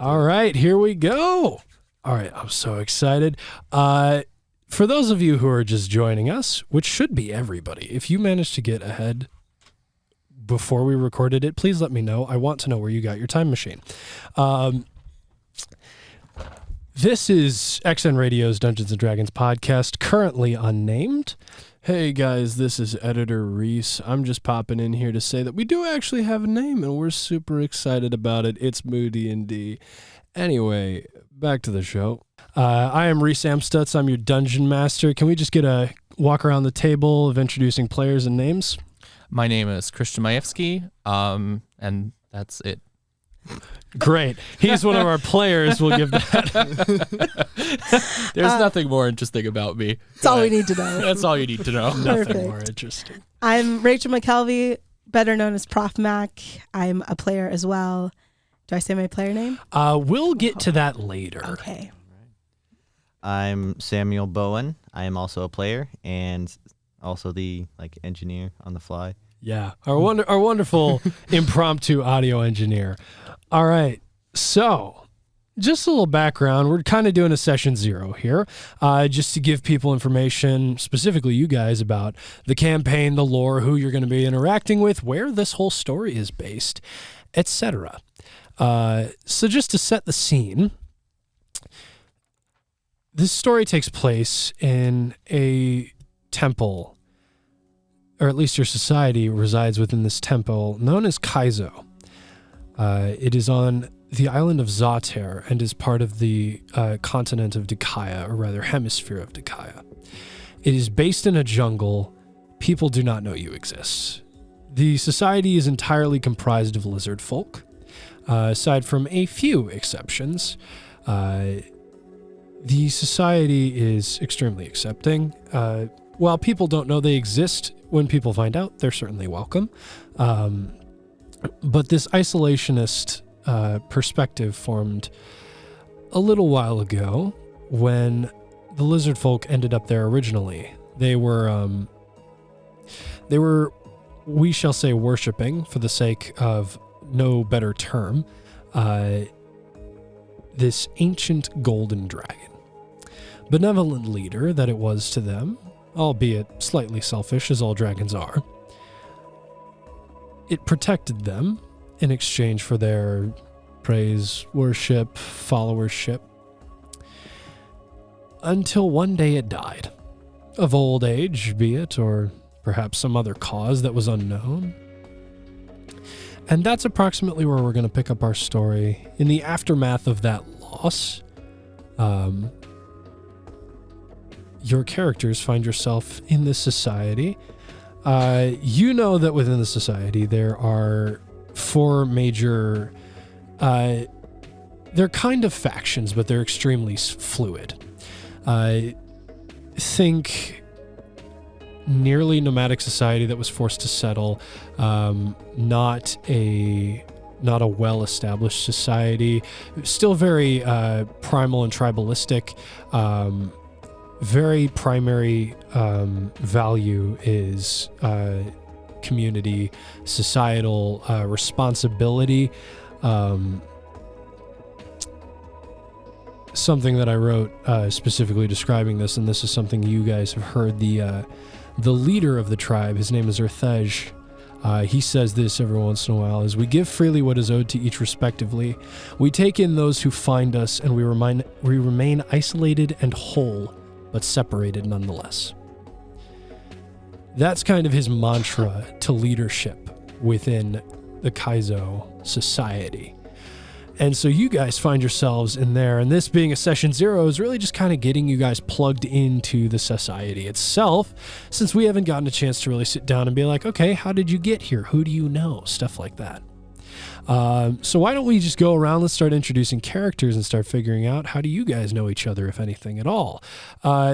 All right, here we go. All right, I'm so excited. For those of you who are just joining us, which should be everybody, if you managed to get ahead before we recorded it, please let me know. I want to know where you got your time machine. This is XN Radio's Dungeons & Dragons podcast, currently unnamed. Hey guys, this is Editor Reese. I'm just popping in here to say that we do actually have a name and we're super excited about it. It's Moody&D. Anyway, back to the show. I am Reese Amstutz. I'm your Dungeon Master. Can we just get a walk around the table of introducing players and names? My name is Christian Majewski, and that's it. Great. He's one of our players. We'll give that. There's nothing more interesting about me. That's all we need to know. That's all you need to know. Nothing more interesting. I'm Rachel McKelvey, better known as Prof Mac. I'm a player as well. Do I say my player name? We'll get to that later. Okay. I'm Samuel Bowen. I am also a player and also the engineer on the fly. Yeah, our wonderful impromptu audio engineer. All right, so just a little background. We're kind of doing a session 0 here, just to give people information, specifically you guys, about the campaign, the lore, who you're going to be interacting with, where this whole story is based, etc. So just to set the scene, this story takes place in a temple, or at least your society resides within this temple, known as Kaizo. It is on the island of Zater and is part of the continent of Dikaya, or rather hemisphere of Dikaya. It is based in a jungle. People do not know you exist. The society is entirely comprised of lizard folk, aside from a few exceptions. The society is extremely accepting. While people don't know they exist, when people find out, they're certainly welcome. But this isolationist perspective formed a little while ago when the lizard folk ended up there originally. They were, we shall say, worshiping, for the sake of no better term, this ancient golden dragon. Benevolent leader that it was to them, albeit slightly selfish, as all dragons are. It protected them in exchange for their praise, worship, followership, until one day it died. Of old age, be it, or perhaps some other cause that was unknown. And that's approximately where we're going to pick up our story. In the aftermath of that loss, your characters find yourself in this society. You know that within the society there are 4 major, they're kind of factions, but they're extremely fluid. Think nearly nomadic society that was forced to settle, not a well-established society, still very primal and tribalistic. Very primary value is community, societal responsibility. Something that I wrote specifically describing this, and this is something you guys have heard, the leader of the tribe, his name is Urthej. He says this every once in a while, is we give freely what is owed to each respectively. We take in those who find us, and we remain isolated and whole, but separated nonetheless. That's kind of his mantra to leadership within the Kaizo society. And so you guys find yourselves in there, and this being a session 0 is really just kind of getting you guys plugged into the society itself, since we haven't gotten a chance to really sit down and be like, okay, how did you get here? Who do you know? Stuff like that. So why don't we just go around, let's start introducing characters and start figuring out, how do you guys know each other, if anything at all?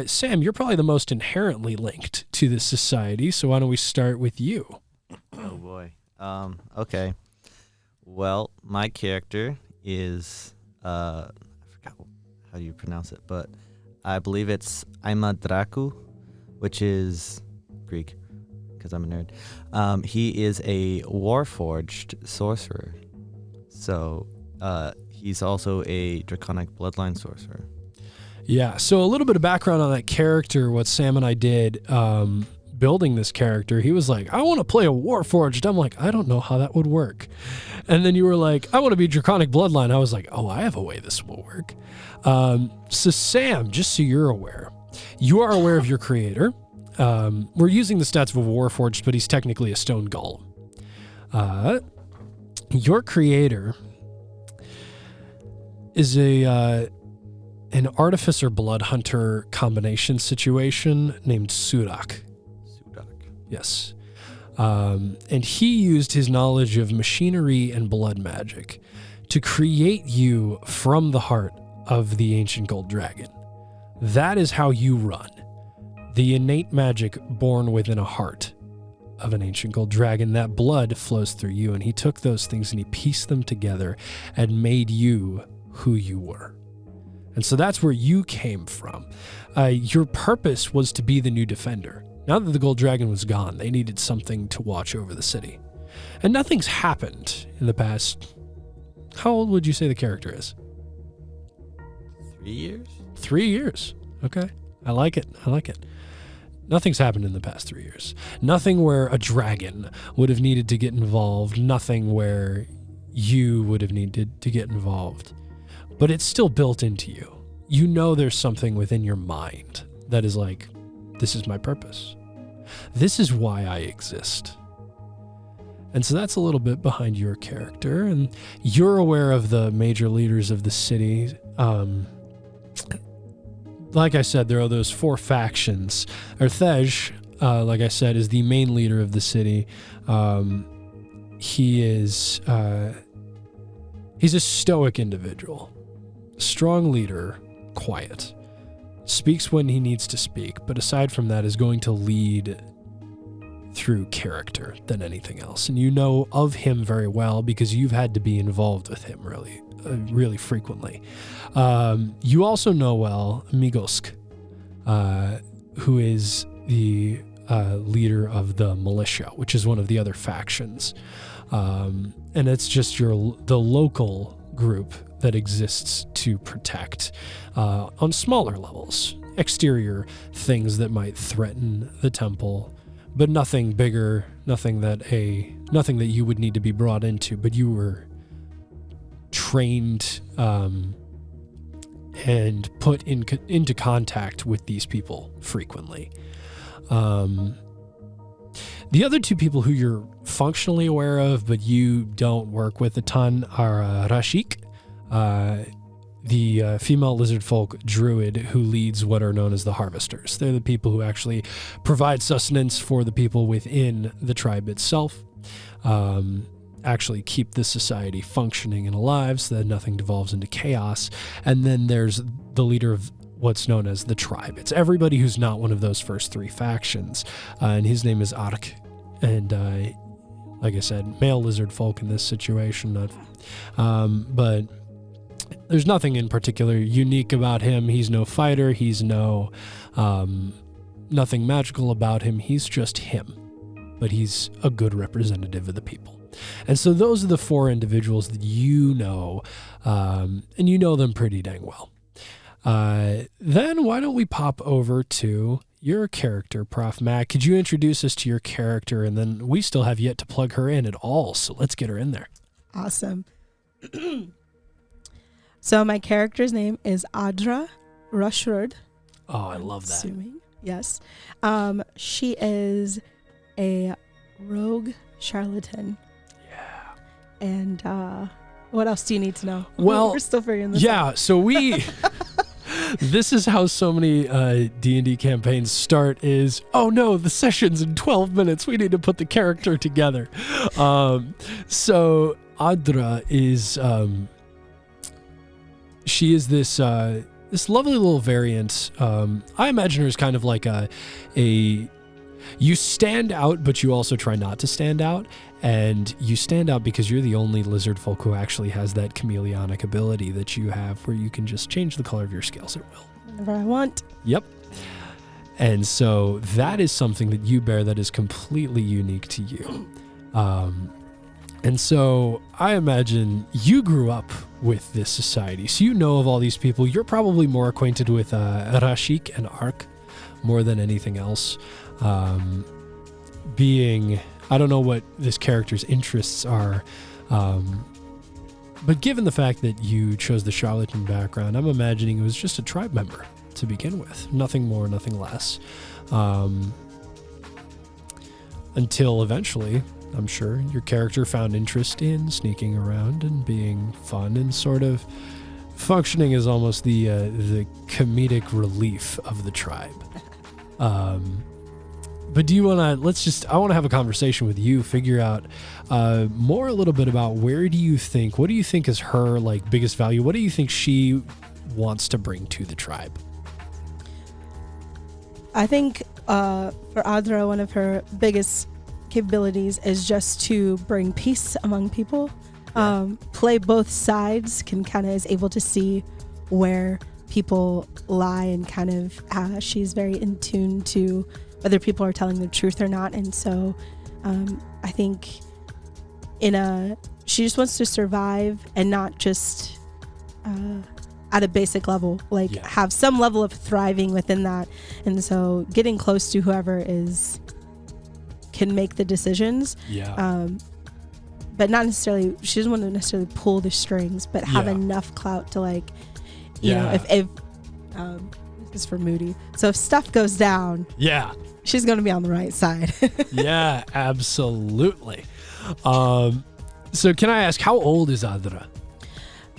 Sam, you're probably the most inherently linked to this society, so why don't we start with you? Oh boy. Okay. Well, my character is, I forgot how you pronounce it, but I believe it's Aimadraku, which is Greek, because I'm a nerd. He is a Warforged sorcerer. So he he's also a draconic bloodline sorcerer. Yeah, so a little bit of background on that character, what Sam and I did building this character. He was like, I want to play a Warforged. I'm like, I don't know how that would work. And then you were like, I want to be draconic bloodline. I was like, oh, I have a way this will work. So Sam, just so you're aware, you are aware of your creator. We're using the stats of a Warforged, but he's technically a stone golem. Your creator is an artificer blood hunter combination situation named Surak. Yes. And he used his knowledge of machinery and blood magic to create you from the heart of the ancient gold dragon. That is how you run. The innate magic born within a heart of an ancient gold dragon, that blood flows through you, and he took those things and he pieced them together and made you who you were. And so that's where you came from. Your purpose was to be the new defender. Now that the gold dragon was gone, they needed something to watch over the city. And nothing's happened in the past. How old would you say the character is? 3 years? 3 years. Okay. I like it. Nothing's happened in the past 3 years. Nothing where a dragon would have needed to get involved. Nothing where you would have needed to get involved. But it's still built into you. You know there's something within your mind that is like, this is my purpose. This is why I exist. And so that's a little bit behind your character. And you're aware of the major leaders of the city. Like I said, there are those 4 factions. Arthej, like I said, is the main leader of the city. He's a stoic individual. Strong leader, quiet. Speaks when he needs to speak, but aside from that is going to lead through character than anything else. And you know of him very well because you've had to be involved with him really frequently. You also know well Migosk, who is the leader of the militia, which is one of the other factions. And it's just the local group that exists to protect on smaller levels, exterior things that might threaten the temple, but nothing bigger, nothing that you would need to be brought into. But you were trained and put into contact with these people frequently. The other 2 people who you're functionally aware of, but you don't work with a ton, are Rashik, the female lizard folk druid who leads what are known as the harvesters. They're the people who actually provide sustenance for the people within the tribe itself, actually keep the society functioning and alive so that nothing devolves into chaos. And then there's the leader of what's known as the tribe. It's everybody who's not one of those first 3 factions, and his name is Ark. And like I said, male lizard folk in this situation, but there's nothing in particular unique about him. He's no fighter. He's nothing magical about him. He's just him, but he's a good representative of the people. And so those are the 4 individuals that you know, and you know them pretty dang well. Then why don't we pop over to your character, Prof. Mac? Could you introduce us to your character? And then we still have yet to plug her in at all, so let's get her in there. Awesome. So my character's name is Adra Rushrud. Oh, I love that. Assuming. Yes. She is a rogue charlatan. Yeah. And what else do you need to know? Well, we're still figuring this out. Yeah, so this is how so many D&D campaigns start is, oh no, the session's in 12 minutes. We need to put the character together. So Adra is, she is this lovely little variant. I imagine her as kind of like you stand out, but you also try not to stand out. And you stand out because you're the only lizard folk who actually has that chameleonic ability that you have where you can just change the color of your scales at will. Whenever I want. Yep. And so that is something that you bear that is completely unique to you. And so I imagine you grew up with this society. So you know of all these people. You're probably more acquainted with Rashik and Ark more than anything else. Being, I don't know what this character's interests are, but given the fact that you chose the charlatan background, I'm imagining it was just a tribe member to begin with. Nothing more, nothing less. Until eventually, I'm sure, your character found interest in sneaking around and being fun and sort of functioning as almost the comedic relief of the tribe. But do you want to, I want to have a conversation with you, figure out more a little bit about what do you think is her like biggest value? What do you think she wants to bring to the tribe? I think for Adra, one of her biggest capabilities is just to bring peace among people. Play both sides, is able to see where people lie, and kind of she's very in tune to whether people are telling the truth or not. And so I think she just wants to survive and not just at a basic level, have some level of thriving within that. And so getting close to whoever can make the decisions. But not necessarily, she doesn't want to necessarily pull the strings, but have enough clout to you know, if this is for Moody. So if stuff goes down, she's going to be on the right side. Yeah, absolutely. So can I ask, how old is Adra?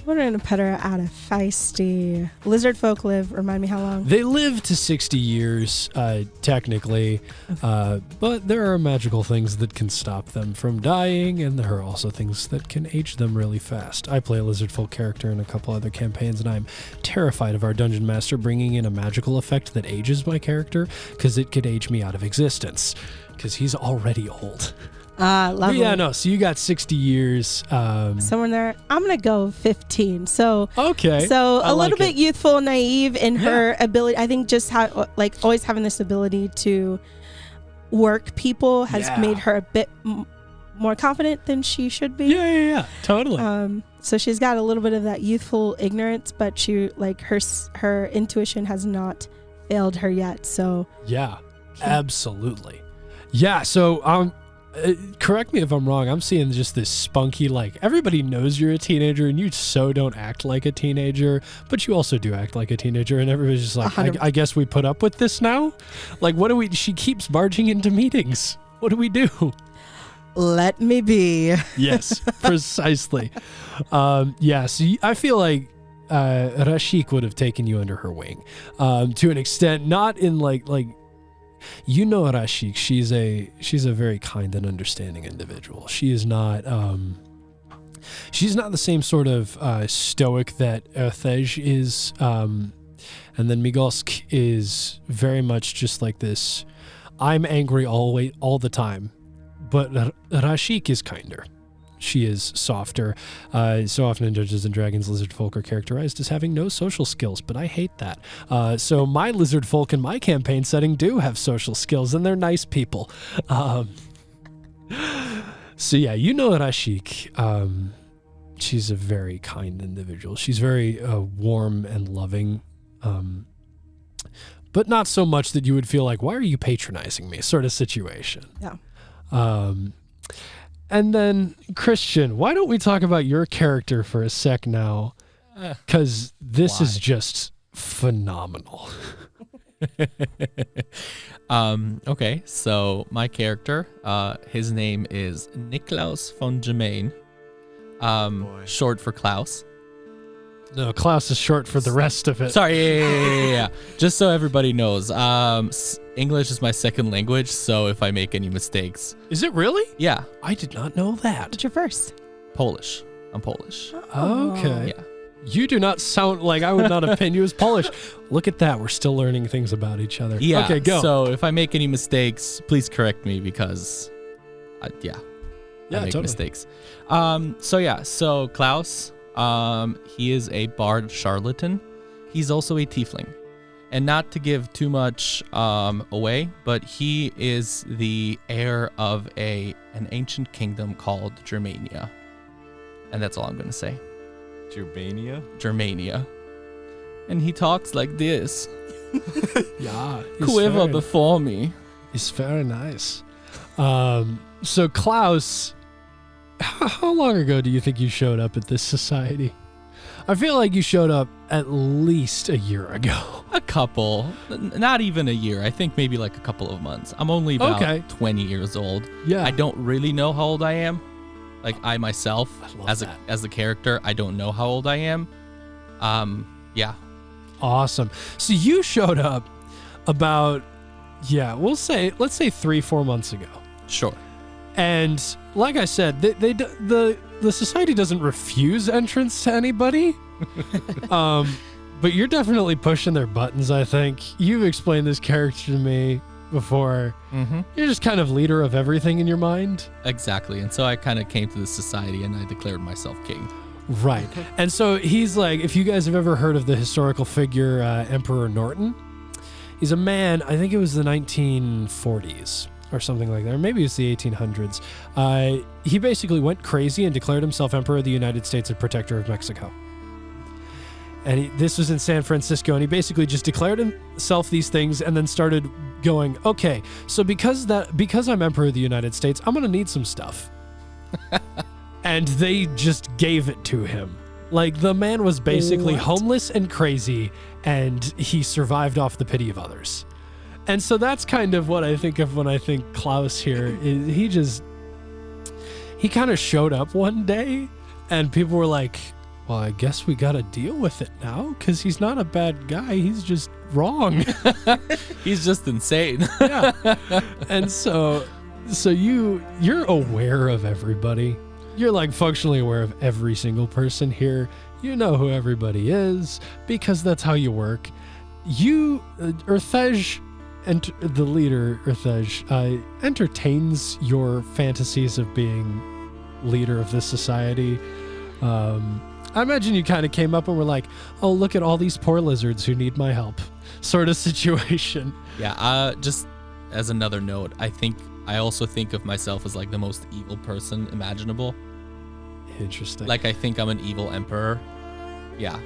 We're going to put her at a feisty. Lizard folk live, remind me how long? They live to 60 years, technically, but there are magical things that can stop them from dying, and there are also things that can age them really fast. I play a lizard folk character in a couple other campaigns, and I'm terrified of our dungeon master bringing in a magical effect that ages my character, because it could age me out of existence, because he's already old. Lovely. Yeah, no. So you got 60 years. Somewhere there. I'm gonna go 15. So okay. So a little bit youthful, naive in her ability. I think just always having this ability to work people has made her a bit more confident than she should be. Yeah. Totally. So she's got a little bit of that youthful ignorance, but she her intuition has not failed her yet. So absolutely. Yeah. So correct me if I'm wrong. I'm seeing just this spunky, everybody knows you're a teenager and you so don't act like a teenager, but you also do act like a teenager, and everybody's just like, I guess we put up with this now? She keeps barging into meetings. What do we do? Let me be. Yes, precisely. So I feel like Rashik would have taken you under her wing to an extent, not in you know Rashik, she's a very kind and understanding individual. She is not she's not the same sort of stoic that Erthej is, and then Migolsk is very much just like this, I'm angry all the time, but Rashik is kinder. She is softer. So often in Dungeons and Dragons, lizard folk are characterized as having no social skills, but I hate that. So my lizard folk in my campaign setting do have social skills, and they're nice people. You know Rashik. She's a very kind individual. She's very warm and loving, but not so much that you would feel like, why are you patronizing me, sort of situation. Yeah. And then, Christian, why don't we talk about your character for a sec now? Because this is just phenomenal. Okay, so my character, his name is Niklaus von Germain, short for Klaus. No, Klaus is short for the rest of it. Sorry, yeah. Just so everybody knows, English is my second language, so if I make any mistakes. Is it really? Yeah. I did not know that. What's your first? Polish. I'm Polish. Okay. Yeah. You do not sound like I would not have pinned you as Polish. Look at that. We're still learning things about each other. Yeah. Okay, go. So if I make any mistakes, please correct me because, I make mistakes. So Klaus, he is a bard charlatan. He's also a tiefling. And not to give too much away, but he is the heir of an ancient kingdom called Germania. And that's all I'm going to say. Germania. And he talks like this. Yeah. Quiver before me. He's very nice. So Klaus, how long ago do you think you showed up at this society? I feel like you showed up at least a year ago. A couple. Not even a year. I think maybe like a couple of months. I'm only about 20 years old. Yeah. I don't really know how old I am. Like I myself, as the character, I don't know how old I am. Yeah. Awesome. So you showed up about, let's say 3-4 months ago. Sure. And like I said, the society doesn't refuse entrance to anybody. But you're definitely pushing their buttons, I think. You've explained this character to me before. Mm-hmm. You're just kind of leader of everything in your mind. Exactly. And so I kind of came to this society and I declared myself king. Right. And so he's like, if you guys have ever heard of the historical figure Emperor Norton, he's a man, I think it was the 1940s or something like that, or maybe it's the 1800s. He basically went crazy and declared himself Emperor of the United States and Protector of Mexico. And this was in San Francisco, and he basically just declared himself these things and then started going, okay, so because I'm Emperor of the United States, I'm going to need some stuff. And they just gave it to him. Like, the man was basically homeless and crazy, and he survived off the pity of others. And so that's kind of what I think of when I think Klaus here. He kind of showed up one day, and people were like, well, I guess we got to deal with it now, because he's not a bad guy. He's just wrong. He's just insane. Yeah. And so you're aware of everybody. You're like functionally aware of every single person here. You know who everybody is because that's how you work. You, Urthej, and the leader, Urthej, entertains your fantasies of being leader of this society. I imagine you kind of came up and were like, oh, look at all these poor lizards who need my help sort of situation. Yeah, just as another note, I also think of myself as like the most evil person imaginable. Interesting. Like I think I'm an evil emperor. Yeah.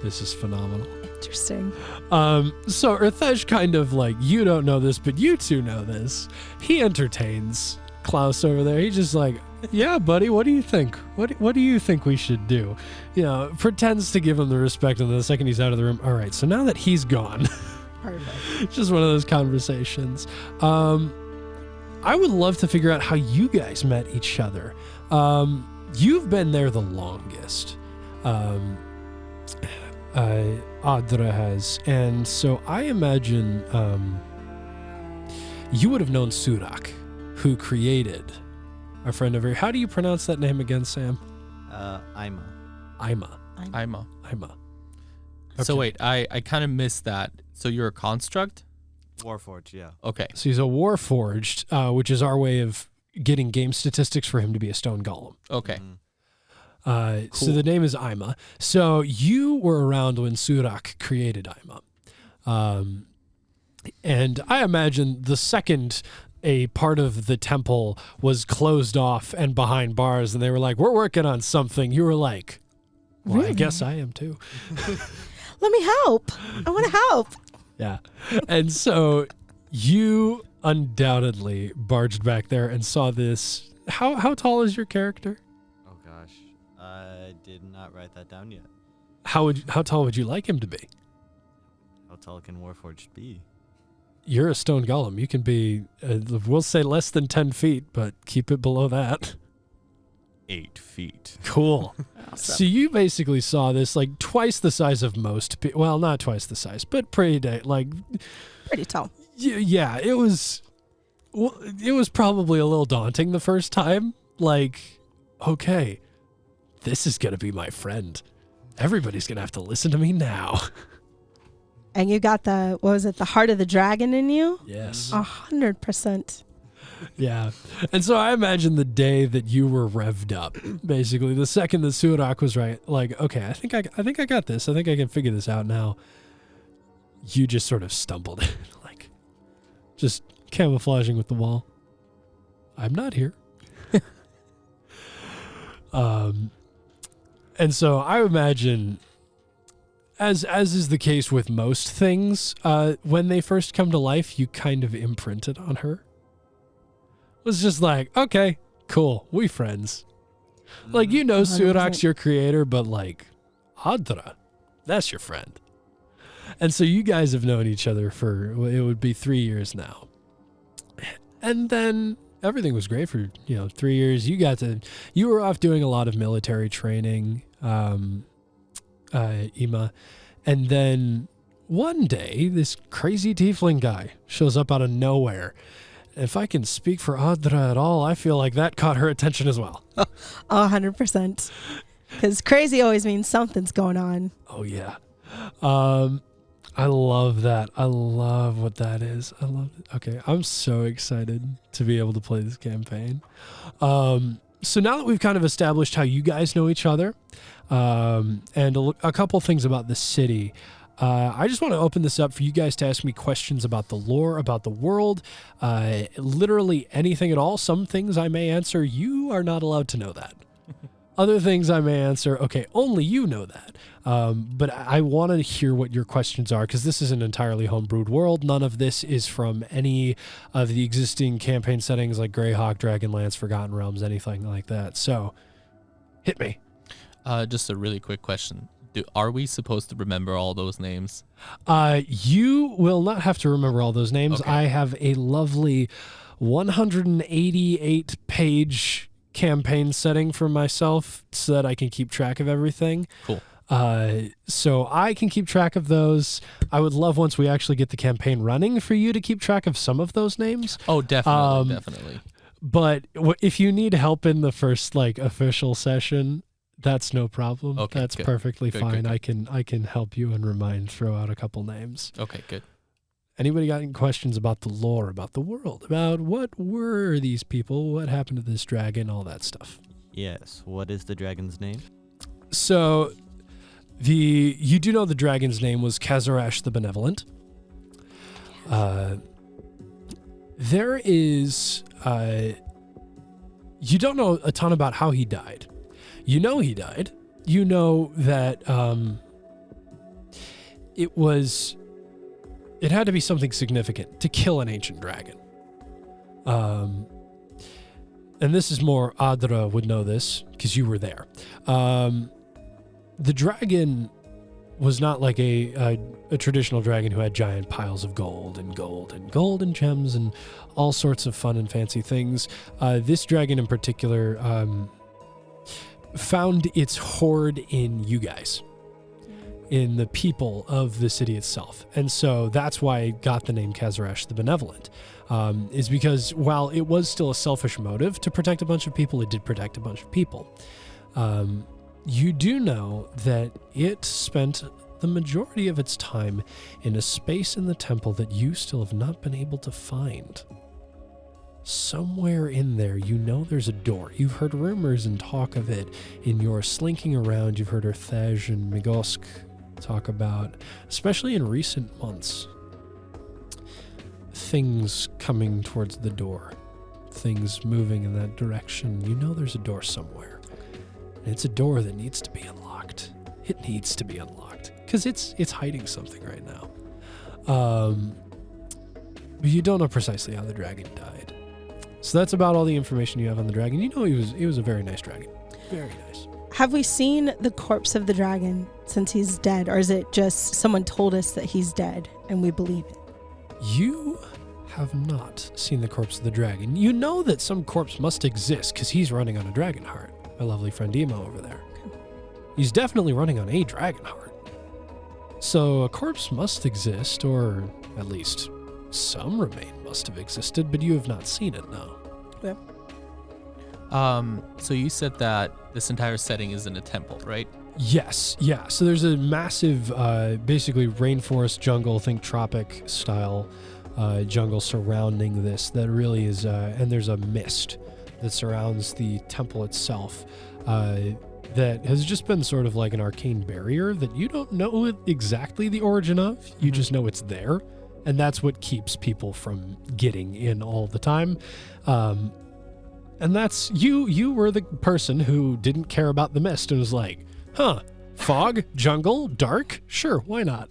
This is phenomenal. Interesting. So Urthej kind of like, you don't know this, but you two know this. He entertains Klaus over there. He's just like, yeah, buddy, what do you think? What do you think we should do? You know, pretends to give him the respect, and the second he's out of the room, all right, so now that he's gone. Perfect. Just one of those conversations. I would love to figure out how you guys met each other. You've been there the longest. Adra has. And so I imagine you would have known Surak, who created our friend over here. How do you pronounce that name again, Sam? Ima. Ima. Okay. So wait, I kind of missed that. So you're a construct? Warforged, yeah. Okay. So he's a Warforged, which is our way of getting game statistics for him to be a stone golem. Okay. Cool. So the name is Ima. So you were around when Surak created Ima. And I imagine the second a part of the temple was closed off and behind bars, and they were like, we're working on something. You were like, well, really? I guess I am too. Let me help. I want to help. Yeah. And so you undoubtedly barged back there and saw this. How tall is your character? Oh gosh, I did not write that down yet. How tall would you like him to be? How tall can Warforged be? You're a stone golem. You can be, we'll say less than 10 feet, but keep it below that. 8 feet. Cool. Awesome. So you basically saw this like twice the size of most people. Well, not twice the size, but pretty tall. Yeah, it was probably a little daunting the first time. Like, okay, this is going to be my friend. Everybody's going to have to listen to me now. And you got the heart of the dragon in you? Yes. 100%. Yeah. And so I imagine the day that you were revved up, basically the second that Surak was like, okay, I think I got this. I think I can figure this out now. You just sort of stumbled in, like just camouflaging with the wall. I'm not here. And so I imagine, as is the case with most things, when they first come to life, you kind of imprint it on her. It was just like, okay, cool, we friends. Like, you know, 100%. Surak's your creator, but like, Adra, that's your friend. And so you guys have known each other for, it would be 3 years now. And then everything was great for, 3 years. You were off doing a lot of military training, Ima. And then one day, this crazy tiefling guy shows up out of nowhere. If I can speak for Adra at all, I feel like that caught her attention as well. 100%. Because crazy always means something's going on. Oh, yeah. I love that. I love what that is. I love it. Okay, I'm so excited to be able to play this campaign. So now that we've kind of established how you guys know each other, and a couple things about the city, I just want to open this up for you guys to ask me questions about the lore, about the world, literally anything at all. Some things I may answer, you are not allowed to know that. Other things I may answer, okay, only you know that. But I want to hear what your questions are, because this is an entirely homebrewed world. None of this is from any of the existing campaign settings like Greyhawk, Dragonlance, Forgotten Realms, anything like that. So, hit me. Just a really quick question. Are we supposed to remember all those names? You will not have to remember all those names. Okay. I have a lovely 188-page campaign setting for myself so that I can keep track of everything. Cool. So I can keep track of those. I would love, once we actually get the campaign running, for you to keep track of some of those names. Oh, definitely, definitely. But if you need help in the first official session, that's no problem. Okay, that's good. perfectly Good, fine. good. I can help you and throw out a couple names. Okay, good. Anybody got any questions about the lore, about the world, about what were these people, what happened to this dragon, all that stuff? Yes. What is the dragon's name? So, you do know the dragon's name was Kazarash the Benevolent. There is, you don't know a ton about how he died. You know he died. You know that it had to be something significant to kill an ancient dragon. And this is more, Adra would know this because you were there. The dragon was not like a traditional dragon who had giant piles of gold and gems and all sorts of fun and fancy things. This dragon in particular found its hoard in you guys, in the people of the city itself. And so that's why it got the name Kazarash the Benevolent, is because while it was still a selfish motive to protect a bunch of people, it did protect a bunch of people. You do know that it spent the majority of its time in a space in the temple that you still have not been able to find. Somewhere in there, you know there's a door. You've heard rumors and talk of it in your slinking around. You've heard Erthej and Migosk talk about, especially in recent months, things coming towards the door, things moving in that direction. You know there's a door somewhere. And it's a door that needs to be unlocked. It needs to be unlocked because it's hiding something right now. But you don't know precisely how the dragon died. So that's about all the information you have on the dragon. You know he was a very nice dragon. Very nice. Have we seen the corpse of the dragon since he's dead, or is it just someone told us that he's dead and we believe it? You have not seen the corpse of the dragon. You know that some corpse must exist because he's running on a dragon heart. My lovely friend Emo over there. He's definitely running on a dragon heart. So a corpse must exist, or at least some remain must have existed, but you have not seen it, no. Yeah. So you said that this entire setting is in a temple, right? Yes, yeah. So there's a massive, basically rainforest jungle, think tropic style jungle surrounding this that really is, and there's a mist that surrounds the temple itself that has just been sort of like an arcane barrier that you don't know exactly the origin of. You just know it's there, and that's what keeps people from getting in all the time. And that's you were the person who didn't care about the mist and was like, huh, fog, jungle, dark? Sure, why not?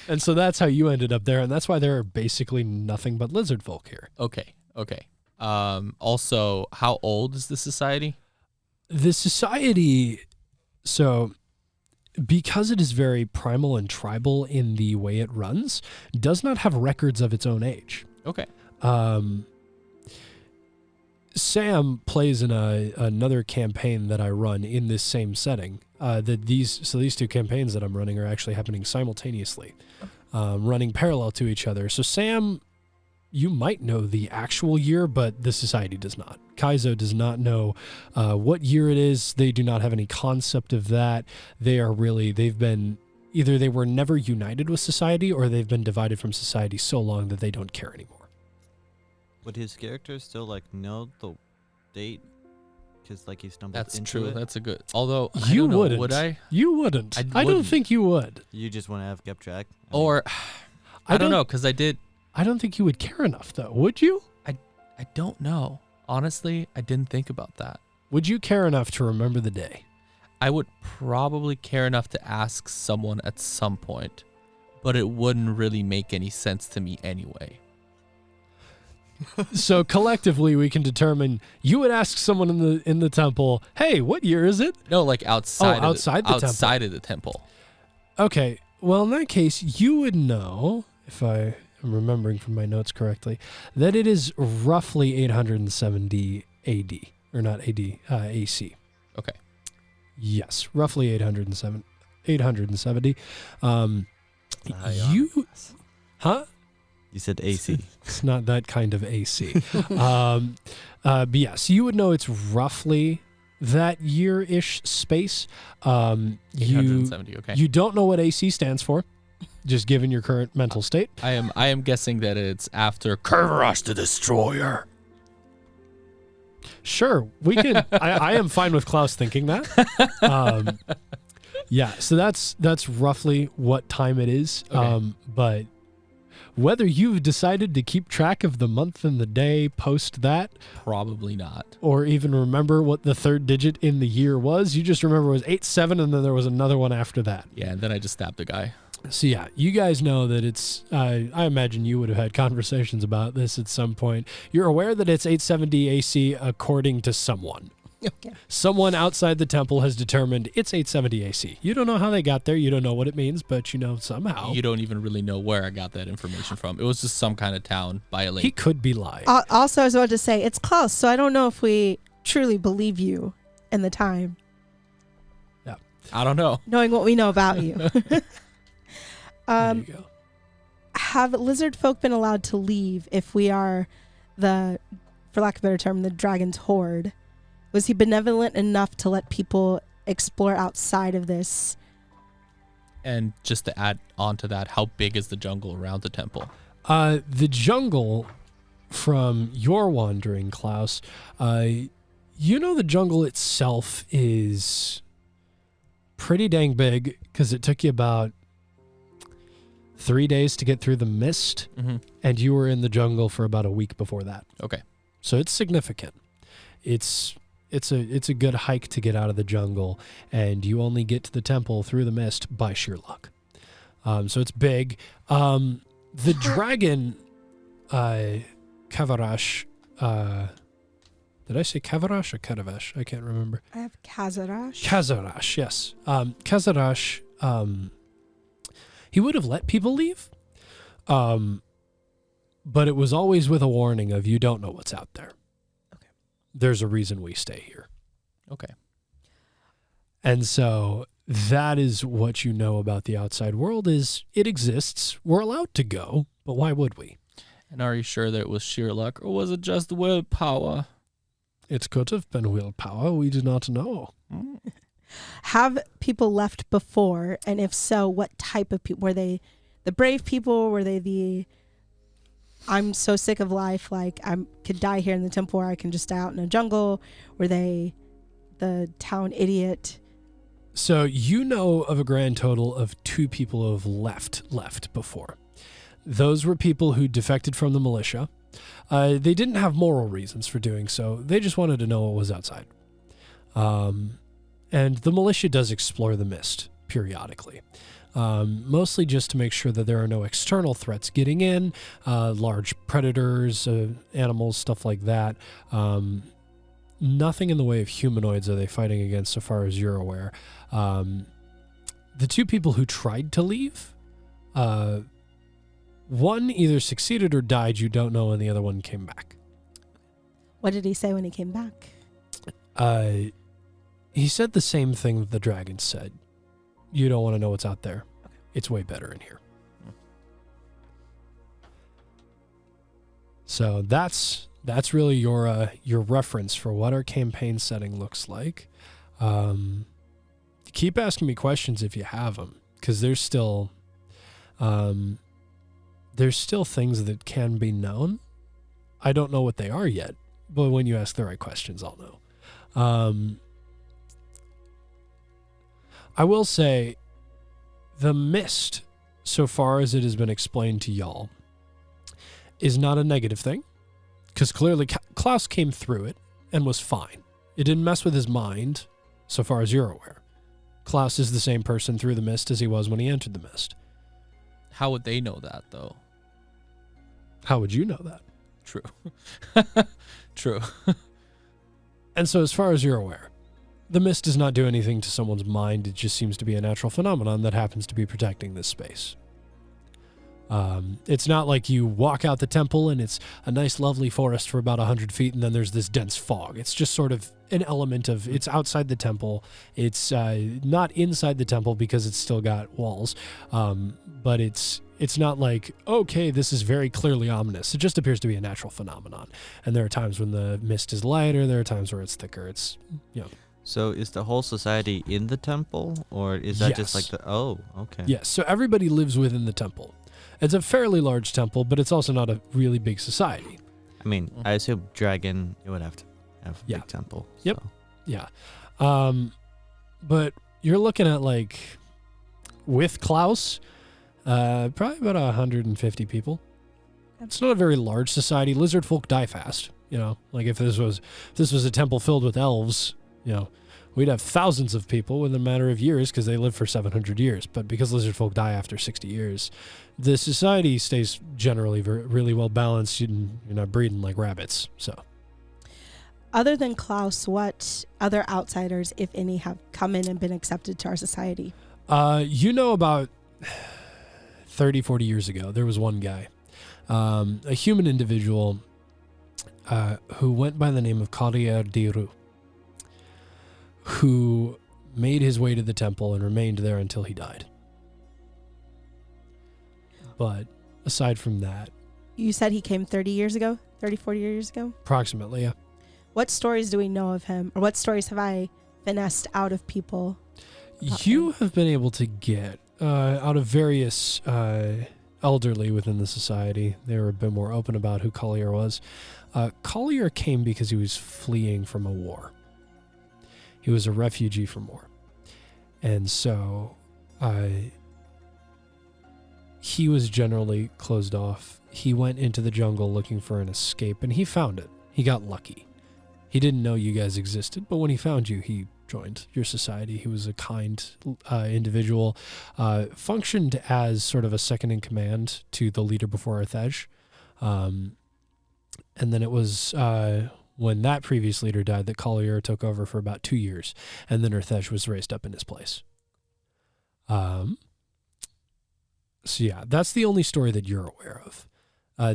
And so that's how you ended up there, and that's why there are basically nothing but lizard folk here. Okay. Also, how old is the society? The society, so because it is very primal and tribal in the way it runs, does not have records of its own age. Okay. Sam plays in another campaign that I run in this same setting. These two campaigns that I'm running are actually happening simultaneously, running parallel to each other. So Sam, you might know the actual year, but the society does not. Kaizo does not know what year it is. They do not have any concept of that. They've been, either they were never united with society or they've been divided from society so long that they don't care anymore. Would his character still like know the date? Because like he stumbled That's into true. it. That's a good. Although I You don't know, wouldn't. would I? You wouldn't. I I don't wouldn't. think you would. You just want to have kept track. Or I don't know, because I don't think you would care enough, though. Would you? I don't know. Honestly, I didn't think about that. Would you care enough to remember the day? I would probably care enough to ask someone at some point, but it wouldn't really make any sense to me anyway. So collectively, we can determine you would ask someone in the temple, "Hey, what year is it?" No, like outside of the temple. Okay. Well, in that case, you would know, if I am remembering from my notes correctly, that it is roughly 870 AD, or not AD, AC. Okay. Yes, roughly 870. Huh? You said AC. It's not that kind of AC. But yes, you would know it's roughly that year-ish space. 870, okay. You don't know what AC stands for, just given your current mental state. I am guessing that it's after Kerberos the Destroyer. Sure, we can. I am fine with Klaus thinking that. Yeah, so that's roughly what time it is. Okay. But whether you've decided to keep track of the month and the day post that, Probably not. or even remember what the third digit in the year was, you just remember it was 87, and then there was another one after that. Yeah, and then I just stabbed a guy. So yeah, you guys know that it's, I imagine you would have had conversations about this at some point. You're aware that it's 870 AC according to someone. Okay. Someone outside the temple has determined it's 870 AC. You don't know how they got there. You don't know what it means, but you know somehow. You don't even really know where I got that information from. It was just some kind of town by a lake. He could be lying. Also, I was about to say, it's close, so I don't know if we truly believe you in the time, I don't know. knowing what we know about you. There you go. Have lizard folk been allowed to leave if we are for lack of a better term, the dragon's horde? Was he benevolent enough to let people explore outside of this? And just to add on to that, how big is the jungle around the temple? The jungle, from your wandering, Klaus, you know the jungle itself is pretty dang big because it took you about 3 days to get through the mist, and you were in the jungle for about a week before that. Okay. So it's significant. It's a good hike to get out of the jungle, and you only get to the temple through the mist by sheer luck. So it's big. The dragon, Kavarash, did I say Kavarash or Karavash? I can't remember. I have Kazarash. Kazarash, yes. Kazarash, he would have let people leave, but it was always with a warning of you don't know what's out there. Okay. There's a reason we stay here. Okay. And so that is what you know about the outside world is it exists. We're allowed to go, but why would we? And are you sure that it was sheer luck, or was it just willpower? It could have been willpower. We do not know. Have people left before? And if so, what type of people? Were they the brave people? Were they the I'm so sick of life, like I could die here in the temple, or I can just die out in a jungle? Were they the town idiot? So you know of a grand total of 2 people who have left before. Those were people who defected from the militia. They didn't have moral reasons for doing so. They just wanted to know what was outside. And the militia does explore the mist periodically, mostly just to make sure that there are no external threats getting in, large predators, animals, stuff like that. Nothing in the way of humanoids are they fighting against so far as you're aware. The two people who tried to leave, one either succeeded or died, you don't know, and the other one came back. What did he say when he came back? He said the same thing that the dragon said. You don't want to know what's out there. Okay. It's way better in here. So that's really your reference for what our campaign setting looks like. Keep asking me questions if you have them, because there's still things that can be known. I don't know what they are yet, but when you ask the right questions, I'll know. I will say the mist, so far as it has been explained to y'all, is not a negative thing, because clearly Klaus came through it and was fine. It didn't mess with his mind, so far as you're aware. Klaus is the same person through the mist as he was when he entered the mist. How would they know that, though? How would you know that? True. True. And so as far as you're aware, the mist does not do anything to someone's mind. It just seems to be a natural phenomenon that happens to be protecting this space. It's not like you walk out the temple and it's a nice, lovely forest for about 100 feet and then there's this dense fog. It's just sort of an element of, it's outside the temple. It's not inside the temple because it's still got walls. But it's not like, okay, this is very clearly ominous. It just appears to be a natural phenomenon. And there are times when the mist is lighter. There are times where it's thicker. It's, So is the whole society in the temple, or is that just like oh, okay. Yes, so everybody lives within the temple. It's a fairly large temple, but it's also not a really big society. I mean, I assume dragon, it would have to have a big temple. Yep. So. Yeah. But you're looking at, like, with Klaus, probably about 150 people. It's not a very large society. Lizard folk die fast. Like if this was a temple filled with elves, we'd have thousands of people within a matter of years because they live for 700 years. But because lizard folk die after 60 years, the society stays generally really well balanced. You're not breeding like rabbits. So, other than Klaus, what other outsiders, if any, have come in and been accepted to our society? About 30, 40 years ago, there was one guy, a human individual who went by the name of Diru, who made his way to the temple and remained there until he died. But aside from that... You said he came 30 years ago? 30, 40 years ago? Approximately, yeah. What stories do we know of him? Or what stories have I finessed out of people? You have been able to get out of various elderly within the society. They were a bit more open about who Collier was. Collier came because he was fleeing from a war. He was a refugee from war. And so he was generally closed off. He went into the jungle looking for an escape, and he found it. He got lucky. He didn't know you guys existed, but when he found you, he joined your society. He was a kind individual, functioned as sort of a second in command to the leader before Arthej. And then it was when that previous leader died that Collier took over for about 2 years, and then Arthej was raised up in his place. So yeah, that's the only story that you're aware of.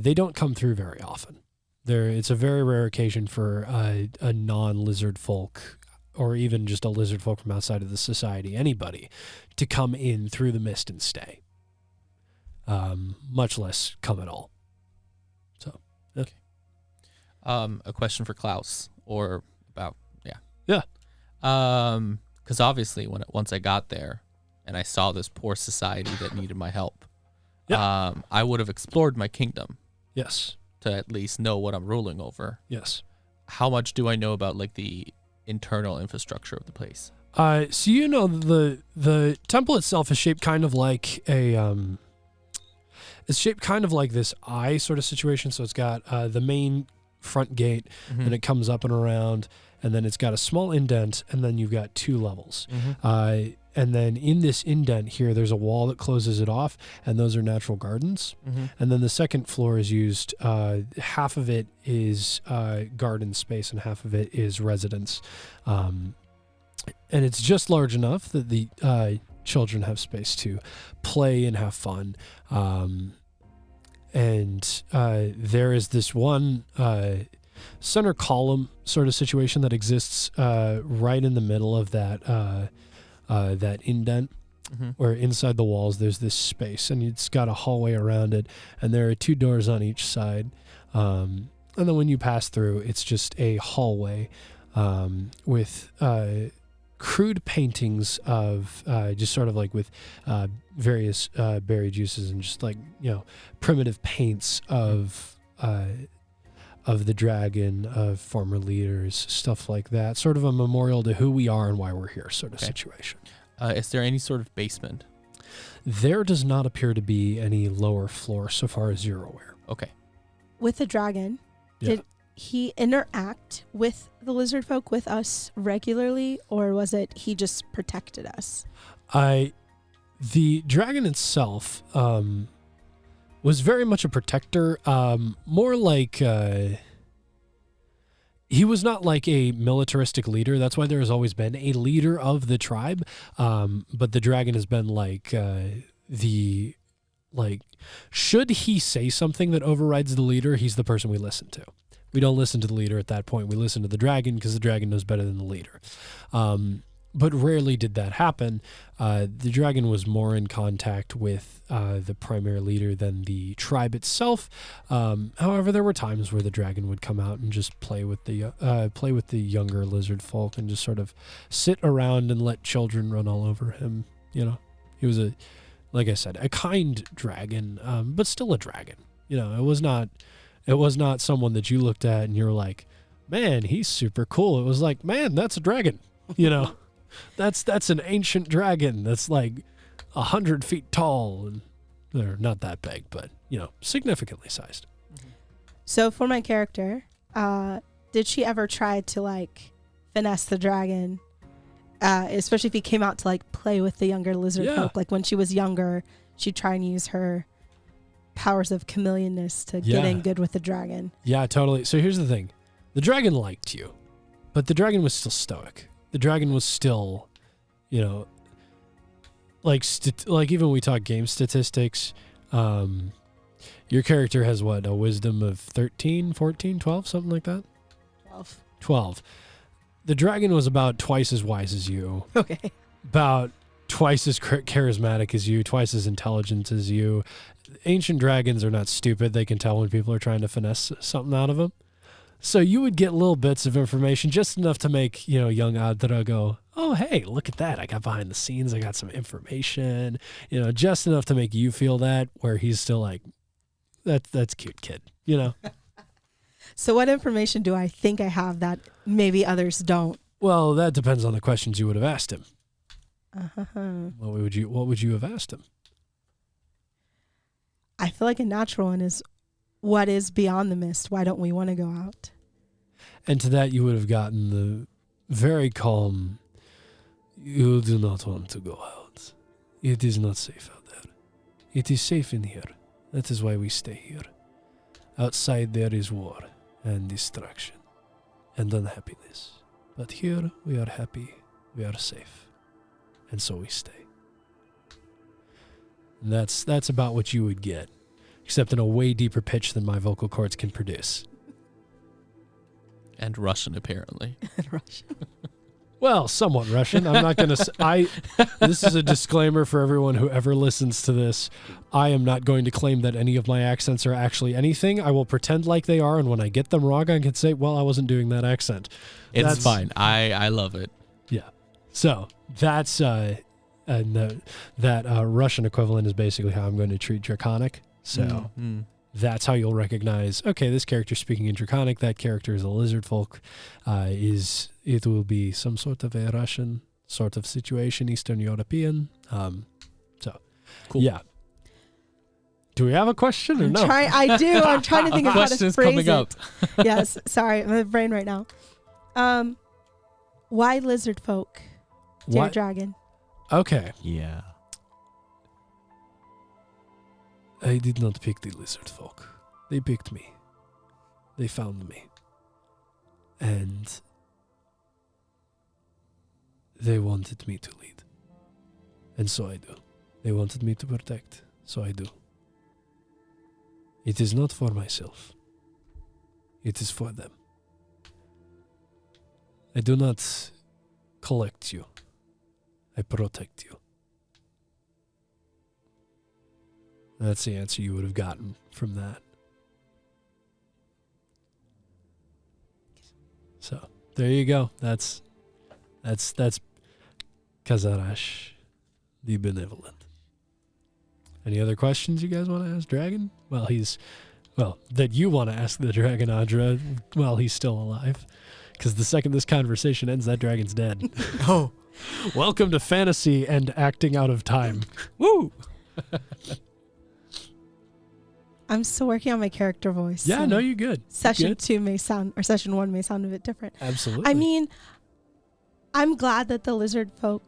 They don't come through very often. It's a very rare occasion for a non-lizard folk, or even just a lizard folk from outside of the society, anybody, to come in through the mist and stay. Much less come at all. So, okay. A question for Klaus, or about, Yeah. Because obviously, once I got there, and I saw this poor society that needed my help, I would have explored my kingdom. Yes. To at least know what I'm ruling over. Yes. How much do I know about like the internal infrastructure of the place? So the temple itself is shaped kind of like it's shaped kind of like this eye sort of situation. So it's got the main front gate, and it comes up and around, and then it's got a small indent, and then you've got 2 levels. And then in this indent here, there's a wall that closes it off, and those are natural gardens. And then the second floor is used, half of it is garden space and half of it is residence. And it's just large enough that the children have space to play and have fun. And there is this one center column sort of situation that exists right in the middle of that indent, where inside the walls there's this space, and it's got a hallway around it, and there are 2 doors on each side. And then when you pass through, it's just a hallway with crude paintings of just sort of like with various berry juices and just like, primitive paints of the dragon, of former leaders, stuff like that. Sort of a memorial to who we are and why we're here sort of situation. Is there any sort of basement? There does not appear to be any lower floor so far as you're aware. Okay. With the dragon, did he interact with the lizard folk, with us regularly, or was it he just protected us? The dragon itself was very much a protector, more like he was not like a militaristic leader. That's why there has always been a leader of the tribe, but the dragon has been like should he say something that overrides the leader, he's the person we listen to. We don't listen to the leader at that point. We listen to the dragon because the dragon knows better than the leader. But rarely did that happen. The dragon was more in contact with the primary leader than the tribe itself. However, there were times where the dragon would come out and just play with the younger lizard folk and just sort of sit around and let children run all over him. He was like I said, a kind dragon, but still a dragon. It was not someone that you looked at and you're like, man, he's super cool. It was like, man, that's a dragon. That's an ancient dragon that's like 100 feet tall, and they're not that big, but significantly sized. So for my character, did she ever try to finesse the dragon, especially if he came out to play with the younger lizard folk? Like when she was younger, she'd try and use her powers of chameleonness to get in good with the dragon. Yeah, totally. So here's the thing. The dragon liked you, but the dragon was still stoic. The dragon was still, even when we talk game statistics, your character has what, a wisdom of 13, 14, 12, something like that? 12. The dragon was about twice as wise as you. Okay. About twice as charismatic as you, twice as intelligent as you. Ancient dragons are not stupid. They can tell when people are trying to finesse something out of them. So you would get little bits of information, just enough to make, young Adra go, oh, hey, look at that. I got behind the scenes. I got some information, just enough to make you feel that, where he's still like, that's cute, kid, So what information do I think I have that maybe others don't? Well, that depends on the questions you would have asked him. What would you have asked him? I feel like a natural one is, what is beyond the mist? Why don't we want to go out? And to that you would have gotten the very calm, you do not want to go out. It is not safe out there. It is safe in here. That is why we stay here. Outside there is war and destruction and unhappiness. But here we are happy, we are safe. And so we stay. And that's about what you would get, except in a way deeper pitch than my vocal cords can produce. And Russian, apparently. Well, somewhat Russian. I'm not going to... This is a disclaimer for everyone who ever listens to this. I am not going to claim that any of my accents are actually anything. I will pretend like they are, and when I get them wrong, I can say, well, I wasn't doing that accent. It's fine. I love it. Yeah. So, that's... that Russian equivalent is basically how I'm going to treat Draconic. So that's how you'll recognize, okay, this character speaking in Draconic, that character is a lizard folk. It will be some sort of a Russian sort of situation, Eastern European. So cool. Yeah. Do we have a question or no? I do. I'm trying to think of how to phrase coming it. Up. Yes. Sorry, my brain right now. Why lizard folk, dear What? dragon? Okay. Yeah. I did not pick the lizard folk. They picked me. They found me. And they wanted me to lead. And so I do. They wanted me to protect. So I do. It is not for myself. It is for them. I do not collect you. I protect you. That's the answer you would have gotten from that. So there you go. That's Kazarash, the benevolent. Any other questions you guys want to ask Dragon? That you want to ask the Dragon, Audra, while he's still alive. Because the second this conversation ends, that dragon's dead. Oh. Welcome to fantasy and acting out of time. Woo! I'm still working on my character voice. Yeah, so no, you're good. Session 2 may sound, or session 1 may sound a bit different. Absolutely. I mean, I'm glad that the lizard folk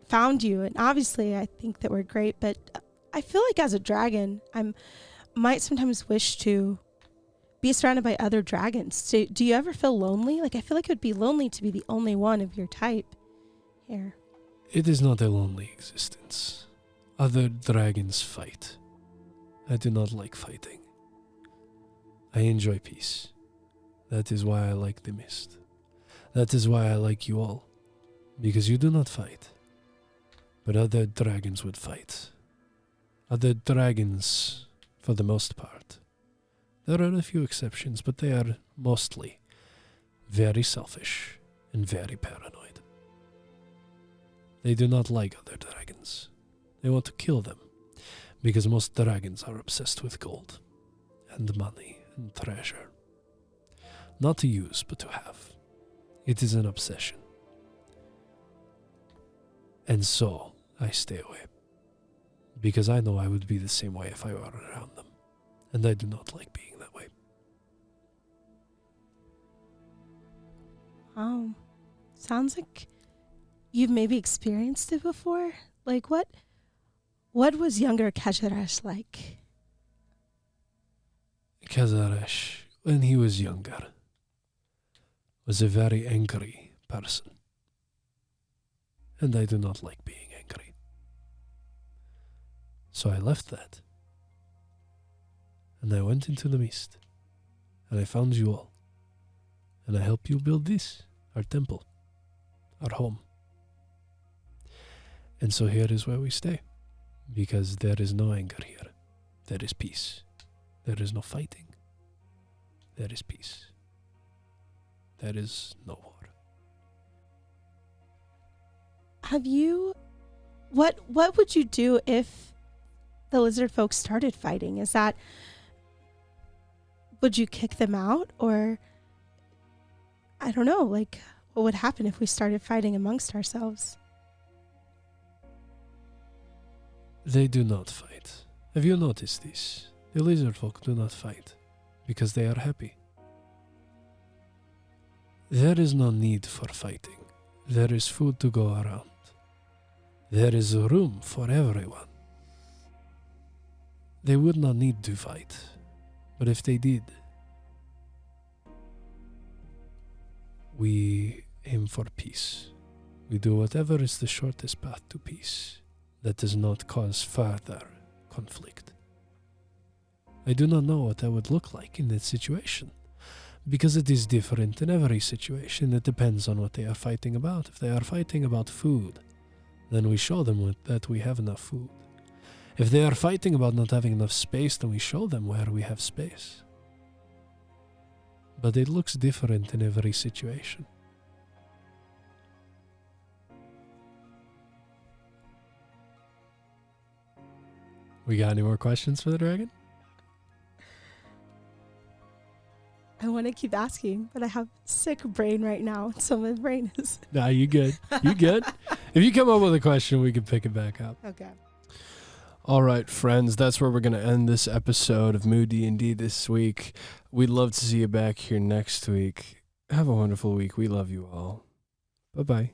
found you, and obviously I think that we're great, but I feel like as a dragon, might sometimes wish to be surrounded by other dragons. Do you ever feel lonely? Like, I feel like it would be lonely to be the only one of your type here. It is not a lonely existence. Other dragons fight. I do not like fighting. I enjoy peace. That is why I like the mist. That is why I like you all. Because you do not fight. But other dragons would fight. Other dragons, for the most part. There are a few exceptions, but they are mostly very selfish and very paranoid. They do not like other dragons. They want to kill them, because most dragons are obsessed with gold and money and treasure. Not to use, but to have. It is an obsession. And so, I stay away. Because I know I would be the same way if I were around them. And I do not like being that way. Sounds like you've maybe experienced it before. Like, what was younger Kazarash like? Kazarash, when he was younger, was a very angry person. And I do not like being angry. So I left that. And I went into the mist. And I found you all. And I helped you build this, our temple, our home. And so here is where we stay. Because there is no anger here. There is peace. There is no fighting. There is peace. There is no war. What would you do if the lizard folks started fighting? Would you kick them out? Or, I don't know, like, what would happen if we started fighting amongst ourselves? They do not fight. Have you noticed this? The lizard folk do not fight because they are happy. There is no need for fighting. There is food to go around. There is room for everyone. They would not need to fight, but if they did, we aim for peace. We do whatever is the shortest path to peace that does not cause further conflict. I do not know what that would look like in that situation, because it is different in every situation. It depends on what they are fighting about. If they are fighting about food, then we show them that we have enough food. If they are fighting about not having enough space, then we show them where we have space. But it looks different in every situation. We got any more questions for the dragon? I want to keep asking, but I have sick brain right now, so my brain is... Nah, you good. You good. If you come up with a question, we can pick it back up. Okay. All right, friends, that's where we're going to end this episode of Moody&D this week. We'd love to see you back here next week. Have a wonderful week. We love you all. Bye-bye.